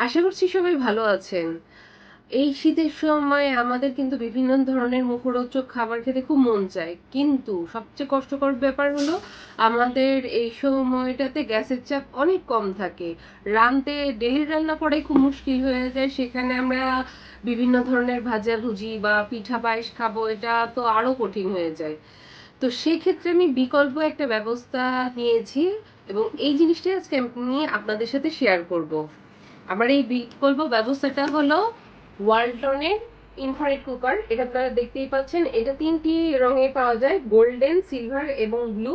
আশা করছি সবাই ভালো আছেন। এই শীতের সময় আমাদের কিন্তু বিভিন্ন ধরনের মুখরোচক খাবার খেতে খুব মন চায়। কিন্তু সবচেয়ে কষ্টকর ব্যাপার হলো আমাদের এই সময়টাতে গ্যাসের চাপ অনেক কম থাকে। রাঁধতে ডেইলি রান্না করাই খুব মুশকিল হয়ে যায়। সেখানে আমরা বিভিন্ন ধরনের ভাজাভুজি বা পিঠা পায়েস খাবো, এটা তো আরো কঠিন হয়ে যায়। তো সেক্ষেত্রে আমি বিকল্প একটা ব্যবস্থা নিয়েছি এবং এই জিনিসটাই আজকে আমি আপনাদের সাথে শেয়ার করব। আমার এই বিকল্প ব্যবস্থাটা হলো ওয়ালটনের ইনফ্রারেড কুকার। এটা আপনারা দেখতেই পাচ্ছেন, এটা তিনটি রঙে পাওয়া যায়, গোল্ডেন, সিলভার এবং ব্লু।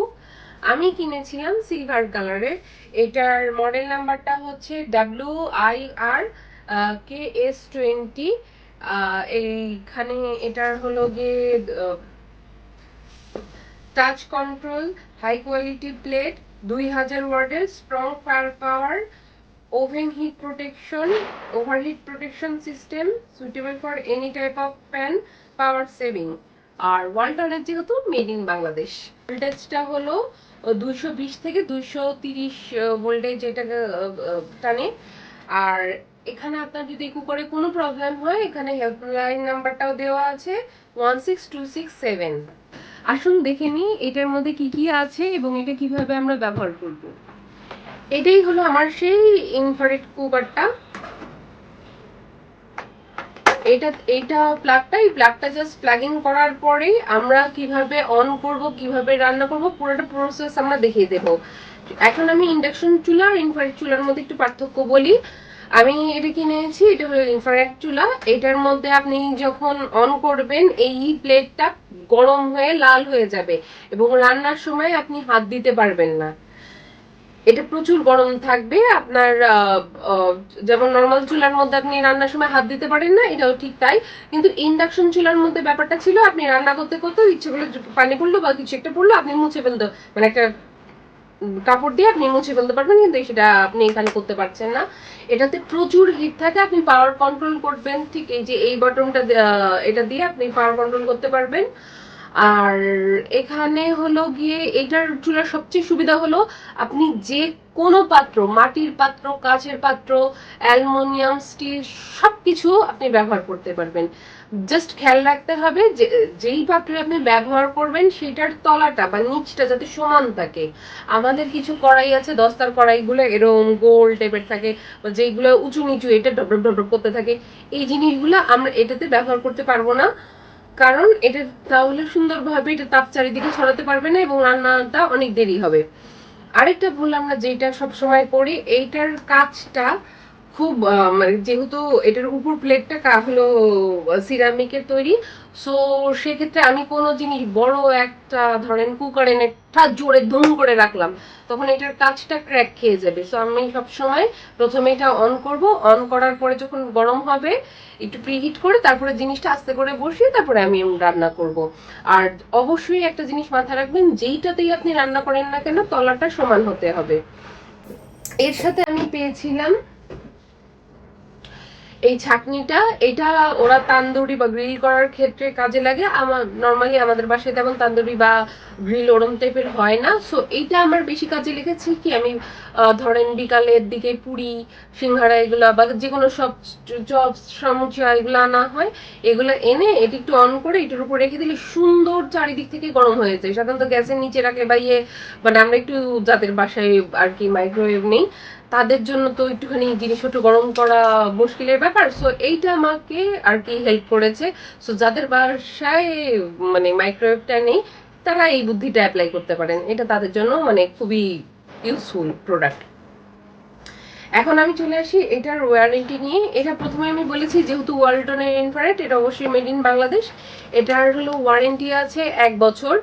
আমি কিনেছিলাম সিলভার কালারের। এটার মডেল নাম্বারটা হচ্ছে WIR KS20। এইখানে এটার হলো গিয়ে touch control, high quality plate, 2000 ওয়াটের strong fire power, oven heat protection, overheat protection system, suitable for any type of fan, power saving। আর ওয়ালটনের যেহেতু মেড ইন বাংলাদেশ। ভোল্টেজটা হলো 220 থেকে 230 ভোল্টেজ, এটা টানে। আর এখানে আপনার যদি কুকারে কোনো প্রবলেম হয়, এখানে হেল্পলাইন নাম্বারটাও দেওয়া আছে, 16267। আসুন দেখে নিই এটার মধ্যে কি কি আছে এবং এটা কিভাবে আমরা ব্যবহার করব। এটাই হলো আমার সেই ইনফ্রারেড কুকারটা। এটা প্লাগটা জাস্ট প্লাগিং করার পরেই আমরা কিভাবে অন করব, কিভাবে রান্না করব, পুরোটা প্রসেস আমরা দেখিয়ে দেব। এখন আমি ইন্ডাকশন চুলা আর ইনফ্রারেড চুলার মধ্যে একটু পার্থক্য বলি। আমি এটা কিনেছি, এটা হলো ইনফ্রারেড চুলা। এটার মধ্যে আপনি যখন অন করবেন এই প্লেটটা গরম হয়ে লাল হয়ে যাবে এবং রান্নার সময় আপনি হাত দিতে পারবেন না। এটা প্রচুর গরম থাকবে আপনার। যেমন নর্মাল চুলার মধ্যে আপনি রান্নার সময় হাত দিতে পারেন না, এটাও ঠিক তাই। কিন্তু ইন্ডাকশন চুলার মধ্যে ব্যাপারটা ছিল, আপনি রান্না করতে করতে ইচ্ছে করলে পানি পড়লো বা কিছু একটা পড়লো, আপনি মুছে ফেলতে, মানে একটা কাপড় দিয়ে আপনি মুছে ফেলতে পারবেন, কিন্তু সেটা আপনি এখানে করতে পারছেন না। এটাতে প্রচুর হিট থাকে, আপনি পাওয়ার কন্ট্রোল করবেন ঠিক এই যে এই বাটনটা, এটা দিয়ে আপনি পাওয়ার কন্ট্রোল করতে পারবেন। আর এখানে হলো গিয়ে এটার চুলার সবচেয়ে সুবিধা হলো আপনি যে কোনো পাত্র, মাটির পাত্র, কাচের পাত্র, অ্যালুমিনিয়াম, স্টিল, সবকিছু আপনি ব্যবহার করতে পারবেন। জাস্ট খেয়াল রাখতে হবে যে যেই পাত্রে আপনি ব্যবহার করবেন সেটার তলাটা বা নিচটা যাতে সমান থাকে। আমাদের কিছু কড়াই আছে, দস্তার কড়াইগুলো এরকম গোল টাইপের থাকে, বা যেগুলো উঁচু নিচু এটা ডব ডব ডব করতে থাকে, এই জিনিসগুলো আমরা এটাতে ব্যবহার করতে পারবো না। কারণ এটা তাহলে সুন্দরভাবে এটা তাপ চারিদিকে ছড়াতে পারবে না এবং রান্নাটা অনেক দেরি হবে। আরেকটা ভুল আমরা যেটা সবসময় করি, এইটার কাজটা খুব মানে যেহেতু এটার উপর প্লেটটা হলো সিরামিকের তৈরি, সো সেক্ষেত্রে আমি কোনো জিনিস বড় একটা ধরেন কুকারে একটা জোরে ধুম করে রাখলাম, তখন এটার কাজটা ক্র্যাক খেয়ে যাবে। সো আমি সবসময় প্রথমে এটা অন করব, অন করার পরে যখন গরম হবে একটু প্রিহিট করে তারপরে জিনিসটা আস্তে করে বসিয়ে তারপরে আমি রান্না করব। আর অবশ্যই একটা জিনিস মাথায় রাখবেন, যেইটাতেই আপনি রান্না করেন না কেন তলাটা সমান হতে হবে। এর সাথে আমি পেয়েছিলাম এই ছাঁকনিটা। এটা ওরা তান্দুরি বা গ্রিল করার ক্ষেত্রে কাজে লাগে। আমার নর্মালি আমাদের বাসায় তেমন তান্দুরি বা গ্রিল ওরম টাইপের হয় না, সো এইটা আমার বেশি কাজে লেগেছে কি, আমি ধরেন বিকালের দিকে পুরি, সিঙ্গারা এগুলা বা যে কোনো সব চপ, সমুচা এগুলো আনা হয়, এগুলো এনে এটি একটু অন করে এটার উপর রেখে দিলে সুন্দর চারিদিক থেকে গরম হয়ে যায়। সাধারণত গ্যাসের নিচে রাখলে বা মানে আমরা একটু যাদের বাসায় আর কি মাইক্রোওয়েভ নেই, তাদের জন্য তো একটুখানি জিনিসপত্র গরম করা মুশকিলের ব্যাপার। সো এইটা আমাকে আর কি হেল্প করেছে। সো যাদের বাসায় মানে মাইক্রোওয়েভটা নেই, তারা এই বুদ্ধিটা অ্যাপ্লাই করতে পারেন, এটা তাদের জন্য মানে খুবই ইউজফুল প্রোডাক্ট। এখন আমি চলে আসি এটার ওয়ারেন্টি নিয়ে। এটা প্রথমে আমি বলেছি যেহেতু ওয়ালটনের ইনফ্রারেড, এটা অবশ্যই মেড ইন বাংলাদেশ। এটার হলো ওয়ারেন্টি আছে 1 বছর।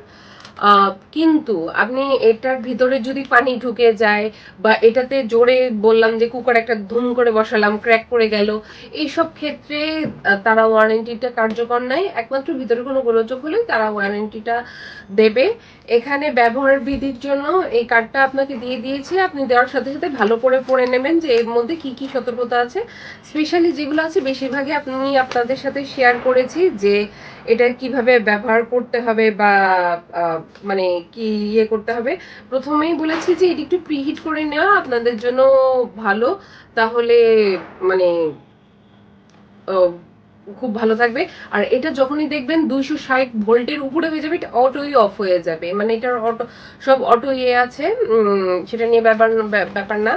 কিন্তু আপনি এটার ভিতরে যদি পানি ঢুকে যায় বা এটাতে জোরে বললাম যে কুকার একটা ধুম করে বসালাম, ক্র্যাক করে গেল, এইসব ক্ষেত্রে তারা ওয়ারেন্টিটা কার্যকর নাই। একমাত্র ভিতরে কোনো গোলযোগ হলে তারা ওয়ারেন্টিটা দেবে। এখানে ব্যবহার বিধির জন্য এই কার্ডটা আপনাকে দিয়ে দিয়েছে, আপনি দেওয়ার সাথে সাথে ভালো করে পড়ে নেবেন যে এর মধ্যে কি কি সতর্কতা আছে। স্পেশালি যেগুলো আছে বেশিরভাগই আপনি আপনাদের সাথে শেয়ার করেছি, যে এটা কিভাবে ব্যবহার করতে হবে বা মানে কি ইয়ে করতে হবে, প্রথমেই বলেছি যে এটা একটু প্রিহিট করে নেওয়া আপনাদের জন্য ভালো। তাহলে মানে খুব ভালো থাকবে। আর এটা যখনই দেখবেন 260 ভোল্টের উপরে হয়ে যাবে, এটা অটোই অফ হয়ে যাবে। মানে এটার অটো, সব অটো ইয়ে আছে, সেটা নিয়ে ব্যাপার না।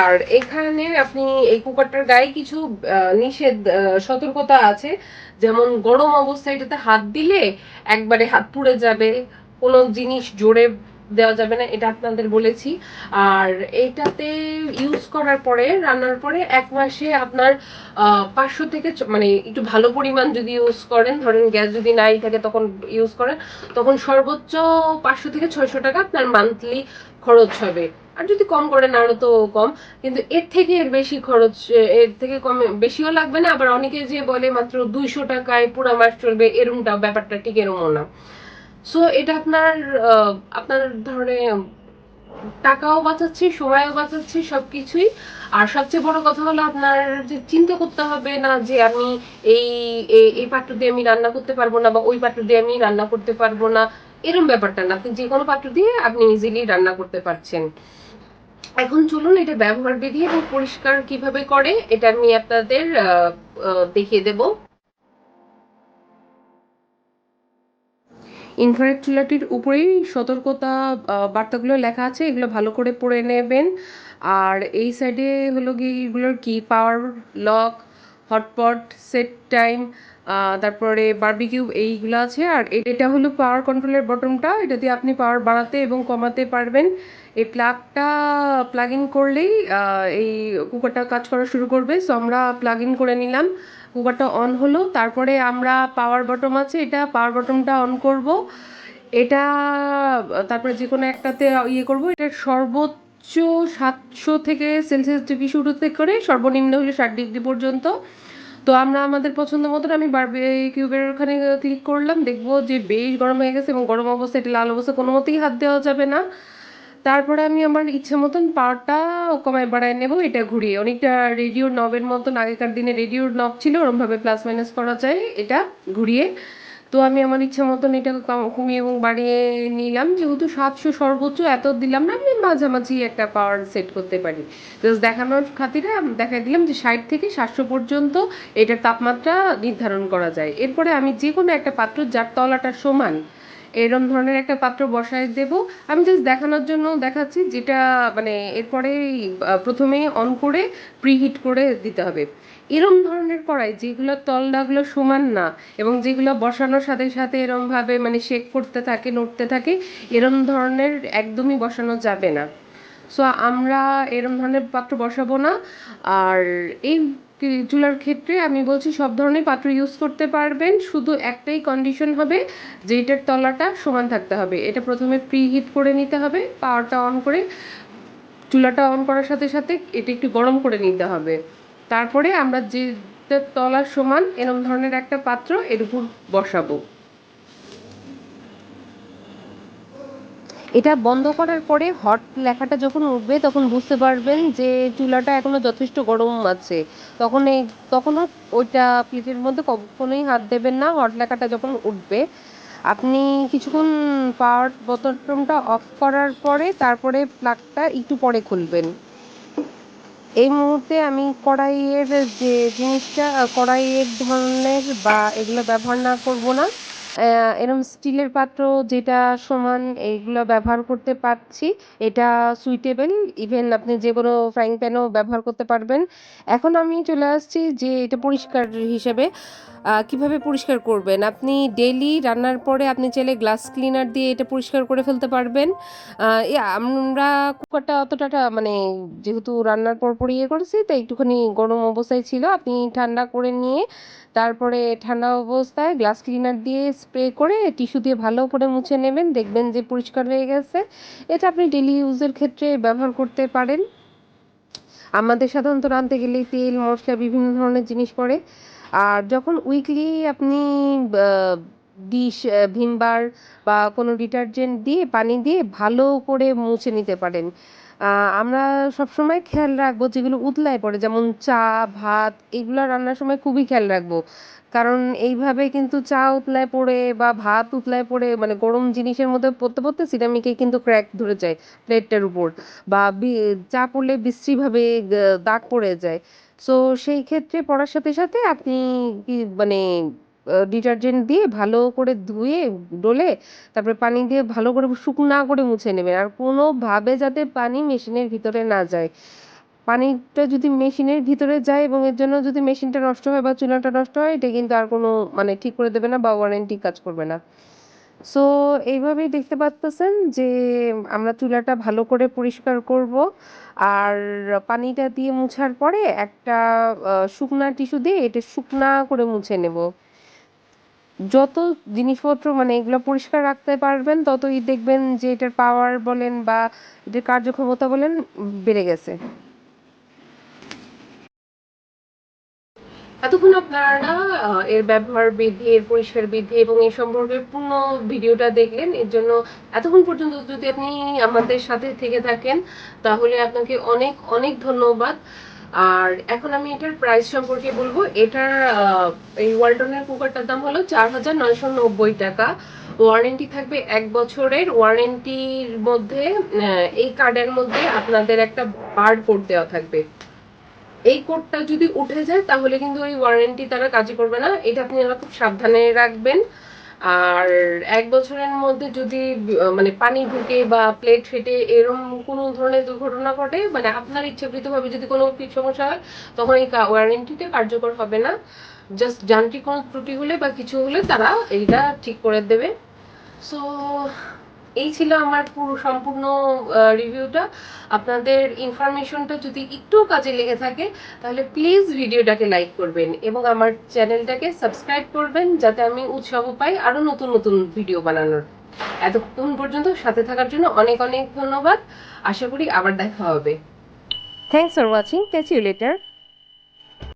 আর এখানে আপনি এই কুকারটার গায়ে কিছু নিষেধ সতর্কতা আছে। যেমন গরম অবস্থায় এটাতে হাত দিলে একবারে হাত পুড়ে যাবে, কোনো জিনিস জোরে দেওয়া যাবে না, এটা আপনাদের বলেছি। আর এটাতে ইউজ করার পরে, রান্নার পরে 1 মাসে আপনার 500 থেকে মানে একটু ভালো পরিমাণ যদি ইউজ করেন, ধরেন গ্যাস যদি নাই থাকে তখন ইউজ করেন, তখন সর্বোচ্চ 500 থেকে 600 টাকা আপনার মান্থলি খরচ হবে। আর যদি কম করেন আরো তো কম, কিন্তু এর থেকে এর বেশি খরচ, এর থেকে কম বেশিও লাগবে না। আবার অনেকে যে বলে মাত্র 200 টাকায় পুরো মাস চলবে, এরকমটা ব্যাপারটা ঠিক এরকমও না। সো এটা আপনার আপনার ধরনের টাকাও বাঁচাচ্ছি, সময়ও বাঁচাচ্ছি, সবকিছুই। আর সবচেয়ে বড় কথা হলো আপনার যে চিন্তা করতে হবে না যে আমি এই এই পাত্র দিয়ে আমি রান্না করতে পারবো না, বা ওই পাত্র দিয়ে আমি রান্না করতে পারবো না, এরকম ব্যাপারটা না। আপনি যে কোনো পাত্র দিয়ে আপনি ইজিলি রান্না করতে পারছেন। এখন চলুন এটা ব্যবহার বিধি এবং পরিষ্কার কিভাবে করে এটা আমি আপনাদের দেখিয়ে দেব। ইনফ্রারেড চুলাটির উপরেই সতর্কতা বার্তাগুলো লেখা আছে, এগুলো ভালো করে পড়ে নেবেন। আর এই সাইডে হলো গিয়ে এগুলোর কি পাওয়ার লক, হটপট, সেট টাইম, তারপরে বারবিকিউ, এইগুলো আছে। আর এটা হলো পাওয়ার কন্ট্রোলের বটনটা, এটা দিয়ে আপনি পাওয়ার বাড়াতে এবং কমাতে পারবেন। এই প্লাগটা প্লাগ ইন করলেই এই কুকারটা কাজ করা শুরু করবে। সো আমরা প্লাগ ইন করে নিলাম, কুকারটা অন হলো। তারপরে আমরা পাওয়ার বটন আছে, এটা পাওয়ার বটনটা অন করব। এটা তারপরে যে কোনো একটাতে ইয়ে করব। এটা সর্বোচ্চ 700 থেকে সেলসিয়াস ডিগ্রি শুরু থেকে করে সর্বনিম্ন হলো 60 ডিগ্রি পর্যন্ত। তো আমরা আমাদের পছন্দ মতন, আমি বারবিকিউবের ওখানে ক্লিক করলাম, দেখবো যে বেশ গরম হয়ে গেছে এবং গরম অবস্থা, এটা লাল অবস্থা, কোনো মতেই হাত দেওয়া যাবে না। তারপরে আমি আমার ইচ্ছে মতন পাওয়ারটা কমায় বাড়ায় নেব, এটা ঘুরিয়ে। অনেকটা রেডিওর নবের মতন, আগেকার দিনে রেডিওর নব ছিল ওরমভাবে প্লাস মাইনাস করা যায় এটা ঘুরিয়ে। তো আমি আমার ইচ্ছা মতন এটা কমিয়ে এবং বাড়িয়ে নিলাম। যেহেতু 700 সর্বোচ্চ, এত দিলাম না, আমি মাঝামাঝি একটা পাওয়ার সেট করতে পারি। জাস্ট দেখানোর খাতিরে দেখাই দিলাম যে 60 থেকে 700 পর্যন্ত এটার তাপমাত্রা নির্ধারণ করা যায়। এরপরে আমি যে কোনো একটা পাত্র যার তলাটা সমান এরম ধরনের একটা পাত্র বসায় দেব। আমি জাস্ট দেখানোর জন্য দেখাচ্ছি, যেটা মানে এরপরে প্রথমে অন করে প্রিহিট করে দিতে হবে। এরম ধরনের কড়াই যেগুলো তলগুলো সমান না এবং যেগুলো বসানোর সাথে সাথে এরমভাবে মানে শেক করতে থাকে, নড়তে থাকে, এরম ধরনের একদমই বসানো যাবে না। সো আমরা এরম ধরনের পাত্র বসাবো না। আর এই চুলার ক্ষেত্রে আমি বলছি সব ধরনের পাত্র ইউজ করতে পারবেন, শুধু একটাই কন্ডিশন হবে যে এটার তলাটা সমান থাকতে হবে। এটা প্রথমে প্রি হিট করে নিতে হবে, পাওয়ারটা অন করে চুলাটা অন করার সাথে সাথে এটা একটু গরম করে নিতে হবে। তারপরে আমরা যেটা তলার সমান এরম ধরনের একটা পাত্র এর উপর বসাবো। এটা বন্ধ করার পরে হট লেখাটা যখন উঠবে তখন বুঝতে পারবেন যে চুলাটা এখনো যথেষ্ট গরম আছে। তখন তখনও ওইটা প্লেটের মধ্যে কখনোই হাত দেবেন না। হট লেখাটা যখন উঠবে আপনি কিছুক্ষণ পাওয়ার বোতামটা অফ করার পরে তারপরে প্লাগটা একটু পরে খুলবেন। এই মুহূর্তে আমি কড়াইয়ের যে জিনিসটা, কড়াইয়ের ধরনের বা এগুলো ব্যবহার না করব না। এরকম স্টিলের পাত্র যেটা সমান এইগুলো ব্যবহার করতে পারছি। এটা সুইটেবল, ইভেন আপনি যে কোনো ফ্রাইং প্যানও ব্যবহার করতে পারবেন। এখন আমি চলে আসছি যে এটা পরিষ্কার হিসেবে কিভাবে পরিষ্কার করবেন। আপনি ডেইলি রান্নার পরে আপনি চাইলে গ্লাস ক্লিনার দিয়ে এটা পরিষ্কার করে ফেলতে পারবেন। আমরা কুকারটা অতটা মানে যেহেতু রান্নার পর ইয়ে করেছি তাই একটুখানি গরম অবস্থায় ছিল। আপনি ঠান্ডা করে নিয়ে তারপরে ঠান্ডা অবস্থায় গ্লাস ক্লিনার দিয়ে স্প্রে করে টিস্যু দিয়ে ভালো করে মুছে নেবেন, দেখবেন যে পরিষ্কার হয়ে গেছে। এটা আপনি ডেইলি ইউজের ক্ষেত্রে ব্যবহার করতে পারেন। আমাদের সাধারণত রাঁধতে গেলে তেল মশলা বিভিন্ন ধরনের জিনিস পড়ে। আর যখন উইকলি আপনি ডিশ ভিম বার বা কোনো ডিটারজেন্ট দিয়ে পানি দিয়ে ভালো করে মুছে নিতে পারেন। আমরা সবসময় খেয়াল রাখবো যেগুলো উতলায় পড়ে, যেমন চা, ভাত এগুলা রান্নার সময় খুবই খেয়াল রাখবো। কারণ এইভাবে কিন্তু চা উতলায় পড়ে বা ভাত উতলায় পড়ে মানে গরম জিনিসের মধ্যে পড়তে সিরামিকে কিন্তু ক্র্যাক ধরে যায় প্লেটটার উপর, বা চা পড়লে বিশ্রীভাবে দাগ পড়ে যায়। সো সেই ক্ষেত্রে পড়ার সাথে আপনি কি মানে ডিটারজেন্ট দিয়ে ভালো করে ধুয়ে ডলে তারপরে পানি দিয়ে ভালো করে শুকনা করে মুছে নেবেন। আর কোনোভাবে যাতে পানি মেশিনের ভিতরে না যায়। পানিটা যদি মেশিনের ভিতরে যায় এবং এর জন্য যদি মেশিনটা নষ্ট হয় বা চুলাটা নষ্ট হয়, এটা কিন্তু আর কোনো মানে ঠিক করে দেবে না বা ওয়ারেন্টি কাজ করবে না। সো এইভাবেই দেখতে পারতেছেন যে আমরা চুলাটা ভালো করে পরিষ্কার করব। আর পানিটা দিয়ে মুছার পরে একটা শুকনা টিস্যু দিয়ে এটা শুকনা করে মুছে নেব। যত জিনিসপত্র মানে এগুলো পরিষ্কার রাখতে পারবেন ততই দেখবেন যে এটার পাওয়ার বলেন বা এটার কার্যক্ষমতা বলেন বেড়ে গেছে। এতক্ষণ আপনারা এর ব্যবহার বৃদ্ধি, এর পরিষ্কার বৃদ্ধি এবং এ সম্পর্কে পূর্ণ ভিডিওটা দেখলেন। এর জন্য এতক্ষণ পর্যন্ত যদি আপনি আমাদের সাথে থেকে থাকেন তাহলে আপনাকে অনেক অনেক ধন্যবাদ। আর এখন আমি এটার প্রাইস সম্পর্কে বলবো। এটার এই ওয়ালটনের কুকারটার দাম হলো ৪,৯৯০ টাকা। ওয়ারেন্টি থাকবে ১ বছরের। ওয়ারেন্টির মধ্যে এই কার্ডের মধ্যে আপনাদের একটা বারকোড দেওয়া থাকবে। এই কোডটা যদি উঠে যায় তাহলে কিন্তু ওই ওয়ারেন্টি তারা কাজই করবে না। এটা আপনারা খুব সাবধানে রাখবেন। আর ১ বছরের মধ্যে যদি মানে পানি ঢুকে বা প্লেট ফেটে এরকম কোনো ধরনের দুর্ঘটনা ঘটে, মানে আপনার ইচ্ছাকৃতভাবে যদি কোনো সমস্যা হয়, তখন এই ওয়ারেন্টিটা কার্যকর হবে না। জাস্ট যান্ত্রিক কোনো ত্রুটি হলে বা কিছু হলে তারা এইটা ঠিক করে দেবে। সো এই ছিল আমার পুরো সম্পূর্ণ রিভিউটা। আপনাদের ইনফরমেশনটা যদি একটু কাজে লেগে থাকে তাহলে প্লিজ ভিডিওটাকে লাইক করবেন এবং আমার চ্যানেলটাকে সাবস্ক্রাইব করবেন, যাতে আমি উৎসাহ পাই আরো নতুন নতুন ভিডিও বানানোর। এতক্ষণ পর্যন্ত সাথে থাকার জন্য অনেক অনেক ধন্যবাদ। আশা করি আবার দেখা হবে। Thanks for watching. Catch you letter.